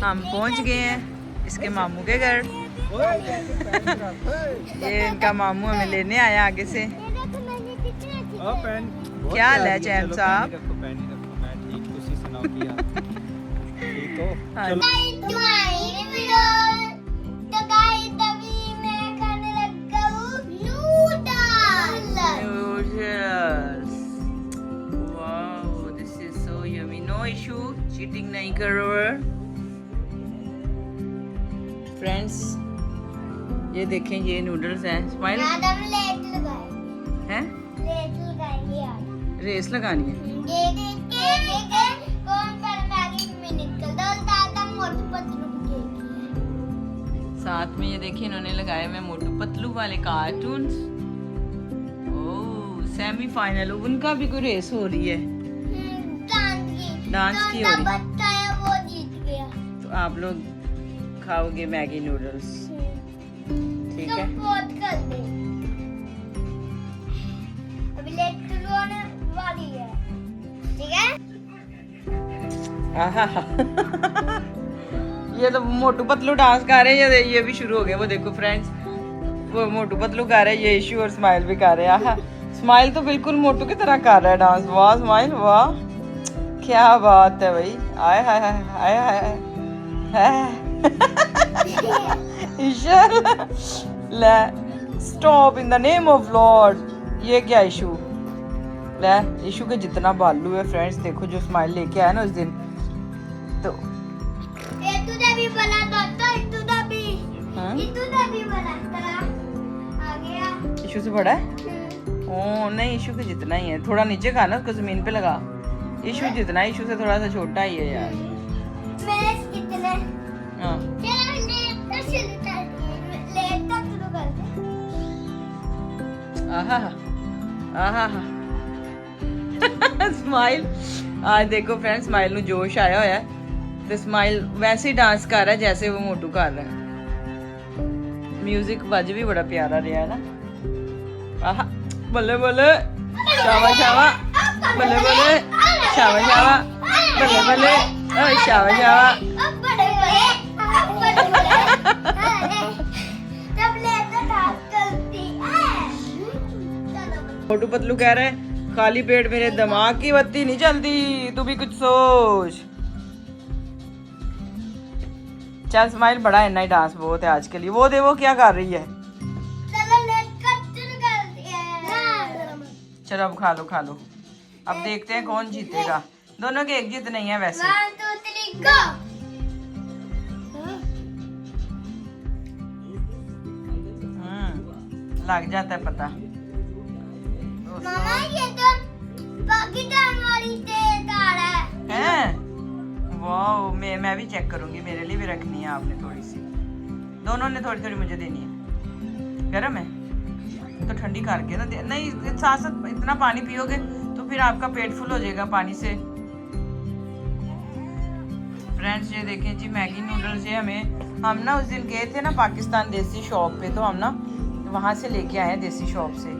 हम पहुंच गए हैं इसके मामू के घर। ये इनका मामू हमें लेने आया आगे से। क्या हाल है चैन साहब? हाँ। चीटिंग नहीं करो फ्रेंड्स। ये देखें ये नूडल्स हैं। स्माइल हैं? रेस लगानी है। साथ में ये देखिए इन्होंने लगाए हुए मोटू पतलू वाले कार्टून्स। ओह सेमीफाइनल उनका भी कोई रेस हो रही है। डांस की हो रही है। वो जीत गया। तो आप लोग खाओगे मैगी नूडल्स, ठीक है? सपोर्ट कर दे। अभी लेट होने वाली है, ठीक है? आहा ये तो मोटू पतलू डांस कर रहे हैं। ये भी शुरू हो गया। वो देखो फ्रेंड्स, वो मोटू पतलू कर रहे हैं, ये इशू और स्माइल भी कर रहे हैं। आहा स्माइल तो बिल्कुल मोटू की तरह कर रहा है डांस। वाह स्माइल वाह, क्या बात है भाई। आय हाय हाय हाय हाय ईशर ले stop in the name of Lord. ये क्या इशू ले, इशू के जितना बालू है फ्रेंड्स। देखो जो स्माइल लेके आया ना उस दिन, तो तूने भी बना तो तूने भी बना तेरा आ गया। इशू से बड़ा है? ओ नहीं, इशू के जितना ही है। थोड़ा नीचे का ना, उसको जमीन पे लगा। इशू जितना, इशू से थोड़ा सा छोटा ही है यार। मेरे कितने? हाँ आहा आहा स्माइल आज देखो फ्रेंड्स, स्माइल नु जोश आया होया है। तो स्माइल वैसे ही डांस कर रहा है जैसे वो मोटू कर रहा है। म्यूजिक बज भी बड़ा प्यारा रहा है ना। आहा बल्ले बल्ले शावा शावा, बल्ले बल्ले शावा शावा, बल्ले बल्ले शावा शावा। मोटू पतलू कह रहे हैं खाली पेट मेरे दिमाग की बत्ती नहीं चलती, तू भी कुछ सोच। चल स्माइल बड़ा है ना, डांस बहुत है आज के लिए। वो दे वो क्या कर रही है। चलो अब खा लो खा लो। अब देखते हैं कौन जीतेगा। दोनों के एक जीत नहीं है वैसे। 1 2 3 गो। लग जाता है पता। मामा ये तो पाकिस्तान वाली दाल है। हैं? वाओ मैं भी चेक करूंगी, मेरे लिए भी रखनी है आपने थोड़ी सी। दोनों ने थोड़ी थोड़ी मुझे देनी है। गरम है तो ठंडी करके ना दे। नहीं साथ साथ इतना पानी पियोगे तो फिर आपका पेट फुल हो जाएगा पानी से। फ्रेंड्स ये देखें जी मैगी नूडल्स ये हम ना उस दिन गए थे ना पाकिस्तान देसी शॉप पे, तो हम ना वहाँ से लेके आए हैं देसी शॉप से।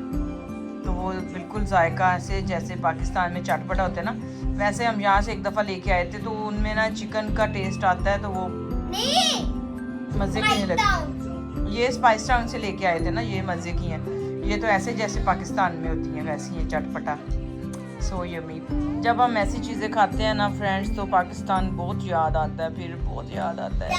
तो वो बिल्कुल जायका से जैसे पाकिस्तान में चटपटा होता है ना, वैसे हम यहाँ से एक दफ़ा लेके आए थे। तो उनमें ना चिकन का टेस्ट आता है, तो वो मज़े की नहीं लगती। ये स्पाइस टाउन से लेके आए थे ना, ये मज़े की हैं। ये तो ऐसे जैसे पाकिस्तान में होती हैं वैसी हैं, चटपटा। So yummy. जब हम ऐसी चीज़ें खाते हैं ना फ्रेंड्स, तो पाकिस्तान बहुत याद आता है, फिर बहुत याद आता है।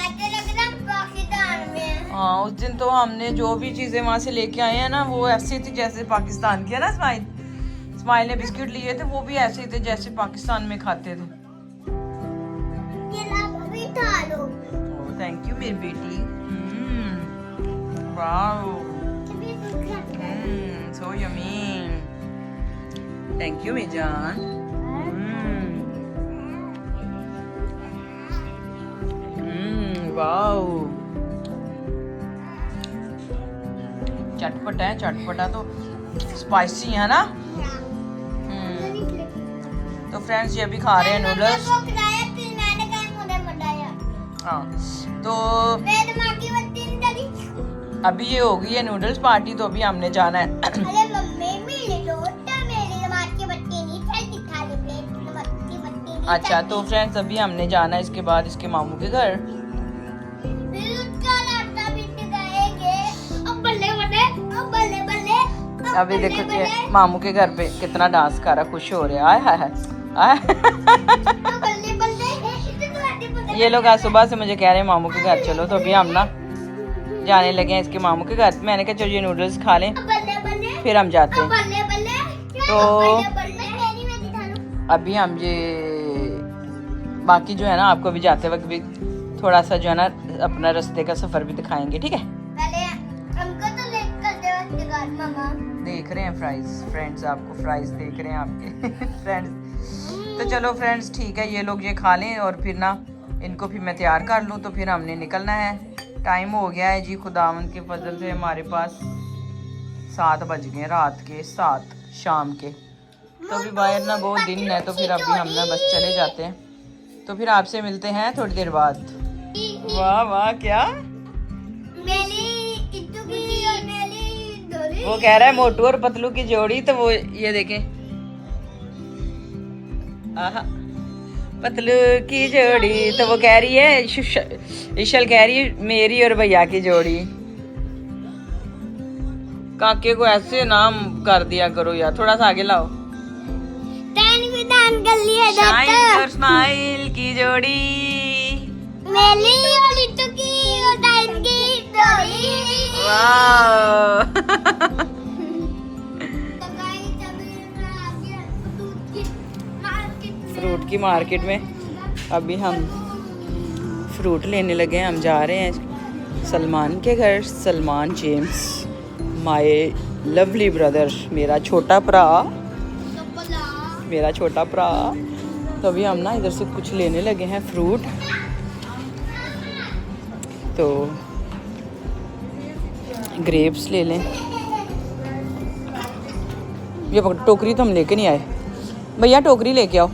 हाँ उस दिन तो हमने जो भी चीज़ें वहाँ से लेके आए हैं ना, वो ऐसी थी जैसे पाकिस्तान की है ना। स्माइल ने बिस्किट लिए थे, वो भी ऐसे थे जैसे पाकिस्तान में खाते थे। थैंक यू मेरी बेटी। Wow so yummy. Thank you मेरी जान। वाओ चटपटा है, चटपटा तो स्पाइसी है ना। तो फ्रेंड्स ये अभी खा रहे हैं नूडल्स। हाँ तो अभी ये हो गई है नूडल्स पार्टी, तो अभी हमने जाना है। अच्छा तो फ्रेंड्स अभी हमने जाना है इसके बाद इसके मामू के घर। फिर उसका रास्ता बीत गएंगे। अब बल्ले बल्ले, अब बल्ले बल्ले, अब अभी बल्ले देखो बल्ले, ये मामू के घर पे कितना डांस कर रहा, खुश हो रहा है। आय हाय अब बल्ले बल्ले, इतने तो आते पता ये लोग आज सुबह से मुझे कह रहे हैं मामू के घर चलो, तो अभी हम ना जाने लगे हैं इसके मामू के घर। मैंने कहा चलो ये नूडल्स खा लें अब बल्ले बल्ले, फिर हम जाते अब हैं। बल्ले बल्ले, तो बल्ले बल्ले, मेरी मैं दिखा दूं। अभी हम ये बाकी जो है ना आपको अभी जाते वक्त भी थोड़ा सा जो है ना अपना रास्ते का सफर भी दिखाएंगे, ठीक है। पहले हमको तो लेकर दे उसके घर मामा। देख रहे हैं फ्रेंड्स आपको फ्राइज देख रहे हैं आपके फ्रेंड्स। तो चलो फ्रेंड्स ठीक है, ये लोग ये खा लें और फिर ना इनको फिर मैं तैयार कर लूँ, तो फिर हमने निकलना है। टाइम हो गया है जी, खुदावंद के फजल से हमारे पास 7 बज गए, रात के 7 शाम के। तो अभी बाहर ना बहुत दिन है, तो फिर अभी हम ना बस चले जाते हैं। तो फिर आपसे मिलते हैं थोड़ी देर बाद। वाह वाह क्या मेरी इत्तू की और मेरी डोरी। वो कह रहा है मोटू और पतलू की जोड़ी, तो वो ये देखें आहा पतलू की जोड़ी, तो वो कह रही है इशल कह रही है मेरी और भैया की जोड़ी। काके को ऐसे नाम कर दिया करो यार, थोड़ा सा आगे लाओ। तैन भी दान कर लिया शाइन और स्माइल की जोड़ी। मेरी और इत्तू की और तैन की डोरी। वाह तो गाइस अभी मैं आ गया दूध की मार्केट में। फ्रूट की मार्केट में अभी हम फ्रूट लेने लगे हैं। हम जा रहे हैं सलमान के घर। Salman James my lovely brother, मेरा छोटा भरा, मेरा छोटा भरा। तो अभी हम ना इधर से कुछ लेने लगे हैं फ्रूट। तो ग्रेप्स ले लें। ये टोकरी तो हम लेके नहीं आए, भैया टोकरी लेके आओ।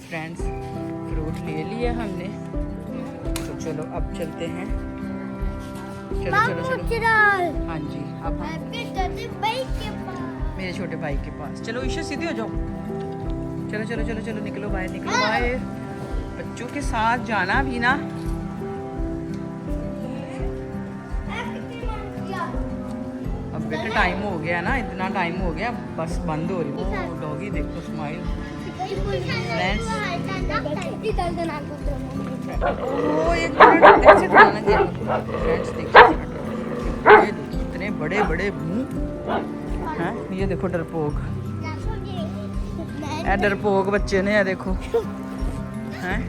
फ्रेंड्स फ्रूट ले लिया हमने, तो चलो अब चलते हैं। चलो चलो चलो। हाँ जी अब हम मेरे छोटे भाई के पास। चलो ईशा सीधे हो जाओ। चलो चलो चलो चलो निकलो बाहर, निकलो बाहर। बच्चों के साथ जाना भी ना। अब बेटा टाइम हो गया ना, इतना टाइम हो गया, बस बंद हो रही है। वो डॉगी देखो स्माइल। ओ एक मिनट ऐसे थोड़ा ना किया करो। फ्रेंड्स देखिए ये देखिए इतने बड़े बड़े मुंह हैं। ये देखो डरपोक है, डरपोक बच्चे ने, है देखो हैं।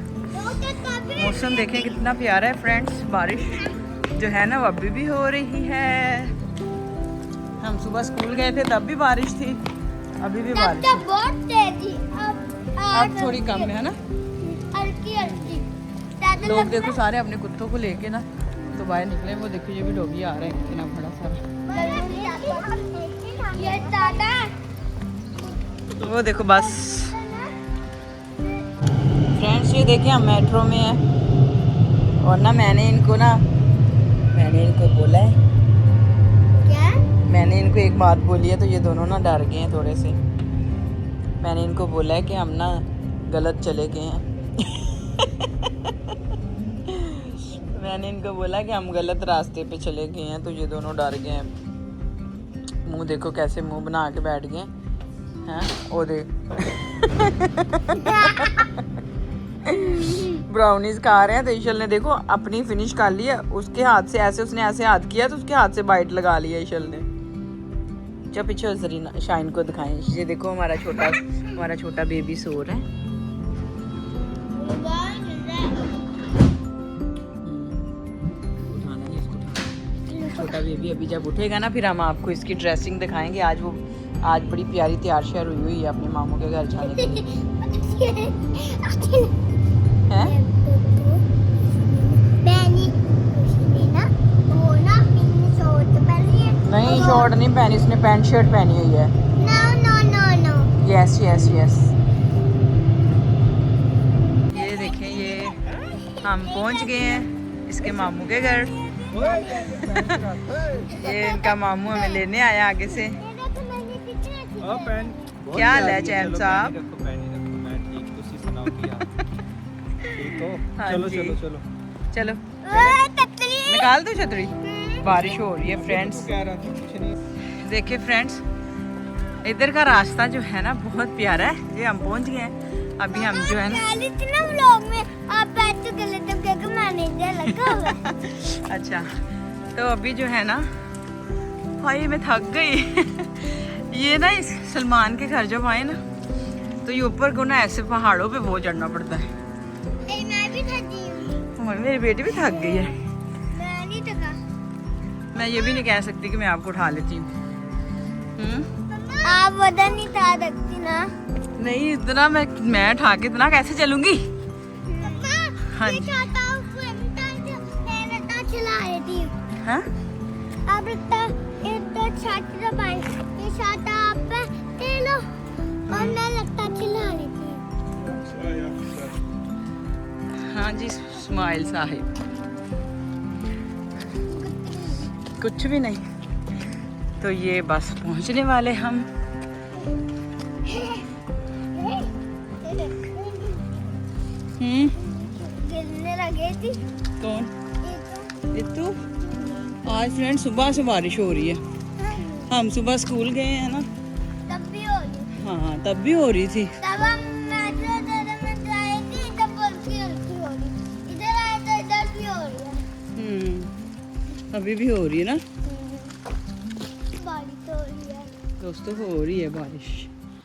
मौसम देखें कितना प्यारा है फ्रेंड्स। बारिश जो है ना वो अभी भी हो रही है। हम सुबह स्कूल गए थे तब भी बारिश थी, अभी भी बारिश है। बहुत तेज थी, अब थोड़ी कम है ना। हल्की हल्की। लोग देखो सारे अपने कुत्तों को लेके ना तो बाहर निकले। वो देखो ये भी डॉगी आ रहे हैं, इतना बड़ा सारा। ये दादा वो देखो बस फ्रेंड्स ये देखिए हम मेट्रो में हैं। और ना मैंने इनको बोला है, क्या? मैंने इनको एक बात बोली है, तो ये दोनों ना डर गए हैं थोड़े से। मैंने इनको बोला है कि हम ना गलत चले गए हैं मैंने इनको बोला कि हम गलत रास्ते पे चले गए हैं, तो ये दोनों डर गए हैं। मुंह देखो कैसे मुंह बना के बैठ गए हैं। ओ देख ब्राउनीज खा रहे हैं। तो ईशल ने देखो अपनी फिनिश कर ली है। उसके हाथ से ऐसे, उसने ऐसे हाथ किया तो उसके हाथ से बाइट लगा लिया ईशल ने। जब पीछे जरीना शाइन को दिखाएं। ये देखो हमारा छोटा बेबी सो रहा है। छोटा बेबी अभी जब उठेगा ना फिर हम आपको इसकी ड्रेसिंग दिखाएंगे। आज बड़ी प्यारी तैयार श्यार हुई है अपने मामू के घर जाने के लिए। हैं? नहीं शॉर्ट नहीं पहनी उसने, पैंट शर्ट पहनी हुई है। Yes yes yes. ये देखें ये हम पहुंच गए हैं इसके मामू के घर। ये इनका मामू हमें लेने आया आगे से। क्या हाल है चैन साहब? ठीक हो? हाँ चलो जी। चलो चलो। चलो ओए ततली निकाल दो छतरी। बारिश हो रही है फ्रेंड्स। कह रहा था कुछ नहीं। देखिए फ्रेंड्स, इधर का रास्ता जो है ना बहुत प्यारा है। ये हम पहुंच गए हैं। अभी हम जो है ना पहले थी ना व्लॉग में आप बैठ चुके थे तब क्या मैनेजर लगा हुआ है। अच्छा, तो अभी जो है ना, भाई मैं थक गई। ये ना इस सलमान के घर जब आए ना, तो ये ऊपर को ना ऐसे पहाड़ों पे वो चढ़ना पड़ता है। मैं भी थकी हूँ। और मेरी बेटी भी थक गई है। मैं नहीं थका। मैं ये भी नहीं कह सकती कि मैं आपको उठा लेती हूँ। आप वजन नहीं था सकती ना। नहीं, इतना मैं उठा के इतना कैसे चलूंगी। हाँ जी। चला रही थी हाँ? अब इतना छाता पाई ये छाता आप पे ले लो और मैं लगता चिल्ला रही थी। हाँ जी स्माइल साहिब। कुछ भी नहीं। तो ये बस पहुंचने वाले हम। गिरने लगे थी कौन? ये तो। इतू। आज फ्रेंड सुबह से बारिश हो रही है। हम सुबह स्कूल गए हैं ना। तब भी हो रही हाँ तब भी हो रही थी। तब हम मेट्रो में गए थे तब हल्की हल्की हो रही इधर आए तो इधर भी हो रही है। अभी भी हो रही है ना बारिश हो रही है। दोस्तों, हो रही है बारिश।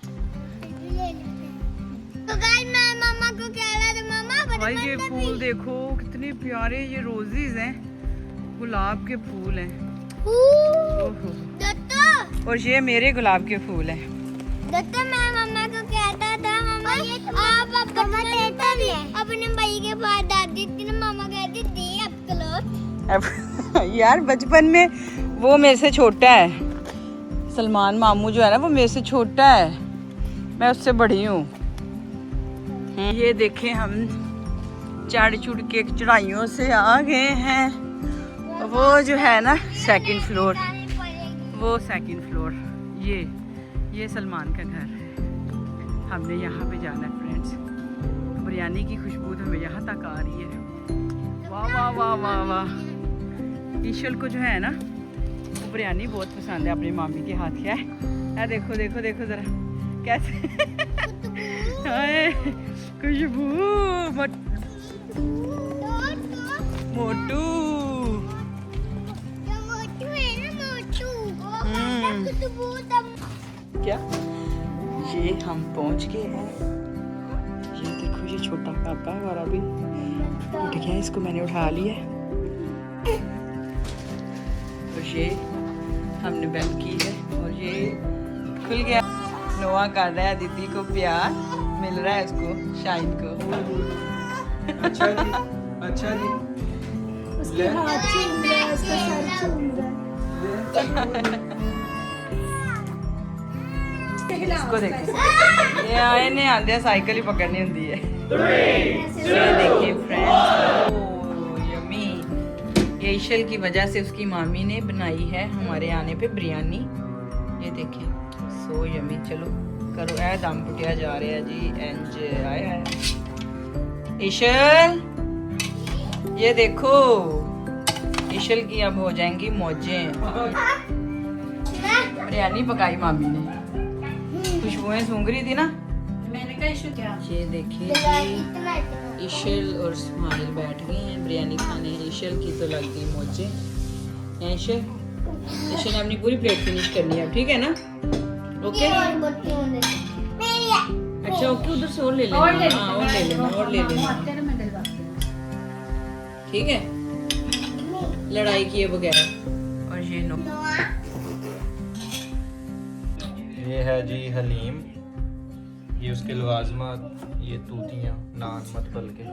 फिर भी ले लेते हैं। तो गाइस मैं मम्मा को कह रहा था मम्मा भाई ये फूल देखो कितने प्यारे, ये रोजेज हैं, गुलाब के फूल हैं। ओहो। दत्तो और ये मेरे गुलाब के फूल हैं। दत्तो मैं मम्मा को कहता था मम्मा आप अपने भाई के पास दादी थी ना मम्मा कहती दी अब कलो। अब यार बचपन में वो मेरे से छोटा है। सलमान मामू जो है ना वो मेरे से छोटा है, मैं उससे बड़ी हूँ। ये देखें हम चढ़ चुड़ के चढ़ाइयों से आ गए हैं। वो जो है ना सेकंड फ्लोर, वो सेकंड फ्लोर। ये सलमान का घर है। हमने यहाँ पे जाना है फ्रेंड्स। बिरयानी की खुशबू तो हमें यहाँ तक आ रही है। वाह वाह वाह वाह वाह। ईशल को जो है ना वो बिरयानी बहुत पसंद है अपनी मामी के हाथ का है। देखो देखो देखो जरा कैसे हाय खुशबू। मोटू क्या? ये हम पहुंच गए हैं। ये देखो ये छोटा काका है और अभी उठ गया, इसको मैंने उठा लिया। और ये हमने बेल की है और ये खुल गया। नोआ कर रहा है दीदी को प्यार, मिल रहा है उसको शाइन को। अच्छा जी, अच्छा जी। ले। इसको देखो, ये आए ने आंदे साइकिल ही पकड़नी होती है। ये देखिए फ्रेंड्स, यमी। ये ईशल की वजह से उसकी मामी ने बनाई है हमारे आने पे बिरयानी। ये देखिए सो यमी। चलो करो ऐ दम पुटिया जा रहा है जी। एंज आया है ईशल। ये देखो ईशल की अब हो जाएंगी मौजें। बिरयानी पकाई मामी ने, खुशबुएं सूंघ रही थी ना। मैंने कहा इशू क्या? ये देखिए ईशल और स्माइल बैठ गए हैं बिरयानी खाने। ईशल की तो लग गई मौजें। ईशल ने अपनी पूरी प्लेट फिनिश करनी है, ठीक है ना? ओके अच्छा ओके, उधर से और ले लेना। हाँ, और ले लेना, और ले लेना, ठीक है, लड़ाई किए बगैर। और ये नो, ये है जी हलीम, ये उसके लवाजमात, ये तूतियाँ नान मत बल्कि